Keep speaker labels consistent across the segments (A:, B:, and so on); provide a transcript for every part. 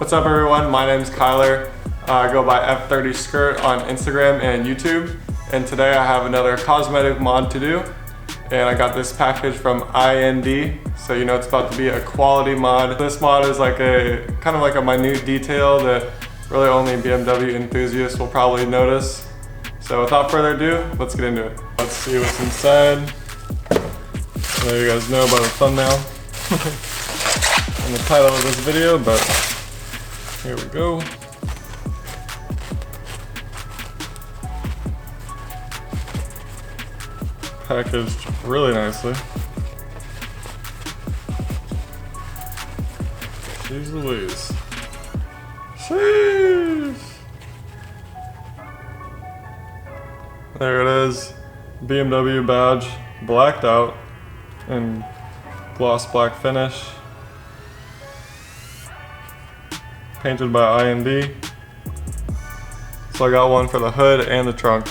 A: What's up everyone, my name's Kyler. I go by F30 Skirt on Instagram and YouTube. And today I have another cosmetic mod to do. And I got this package from IND, so you know it's about to be a quality mod. This mod is like kind of like a minute detail that really only BMW enthusiasts will probably notice. So without further ado, let's get into it. Let's see what's inside. I know you guys know about the thumbnail and the title of this video, but here we go. Packaged really nicely. Jeez Louise. Sheesh. There it is. BMW badge, blacked out, and gloss black finish. Painted by IND. So I got one for the hood and the trunk.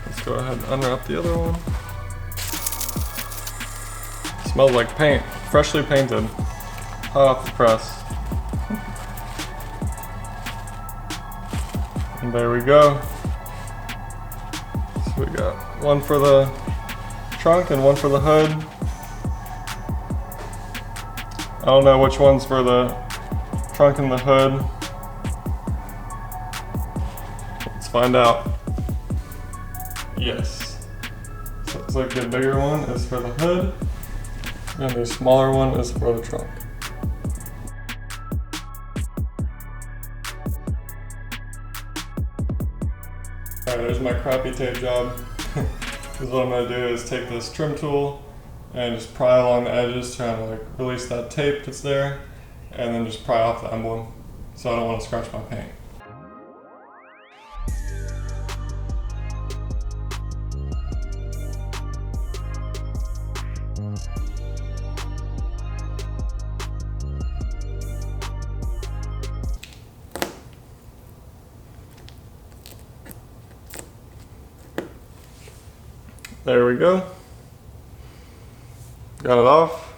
A: Let's go ahead and unwrap the other one. Smells like paint, freshly painted, hot off the press. And there we go. So we got one for the trunk and one for the hood. I don't know which one's for the trunk and the hood. Let's find out. Yes. So it's like the bigger one is for the hood, and the smaller one is for the trunk. Alright, there's my crappy tape job. Because what I'm going to do is take this trim tool and just pry along the edges, trying to like release that tape that's there, and then just pry off the emblem so I don't want to scratch my paint. There we go. Got it off.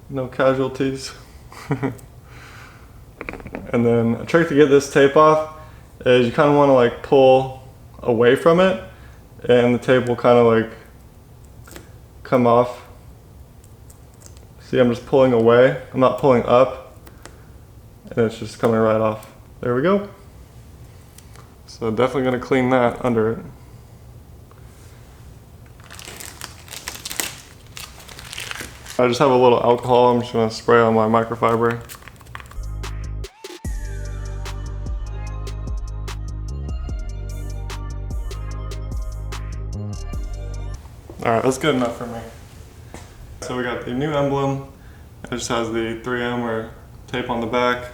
A: No casualties. And then a trick to get this tape off is you kind of want to like pull away from it, and the tape will kind of like come off. See, I'm just pulling away. I'm not pulling up, and it's just coming right off. There we go. So definitely going to clean that under it. I just have a little alcohol. I'm just going to spray on my microfiber. Alright, that's good enough for me. So we got the new emblem. It just has the 3M or tape on the back.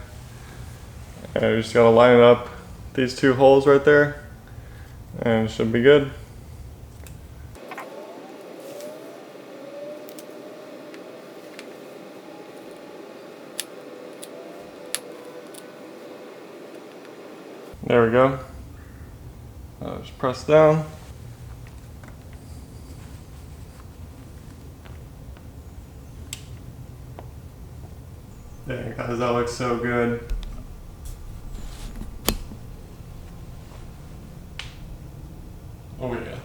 A: And you just got to line it up, these two holes right there, and it should be good. There we go. Just press down. Dang guys, that looks so good. Oh yeah.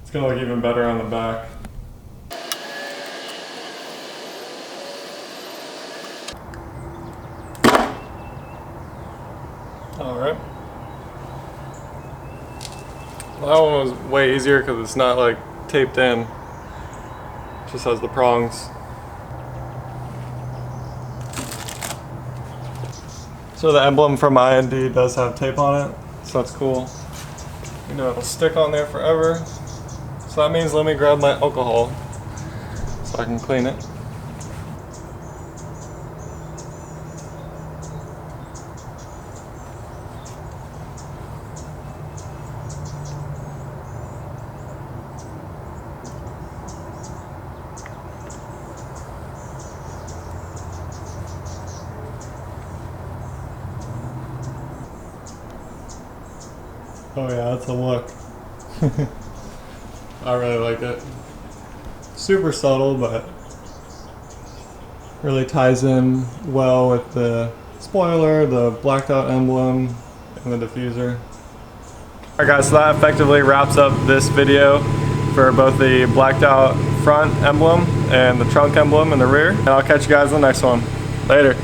A: It's gonna look even better on the back. Alright. Well, that one was way easier because it's not like taped in. It just has the prongs. So the emblem from IND does have tape on it, so that's cool. You know, it'll stick on there forever. So that means let me grab my alcohol so I can clean it. Oh yeah, that's a look. I really like it. super subtle, but really ties in well with the spoiler, the blacked out emblem, and the diffuser. Alright guys, so that effectively wraps up this video for both the blacked out front emblem and the trunk emblem in the rear. And I'll catch you guys in the next one. Later.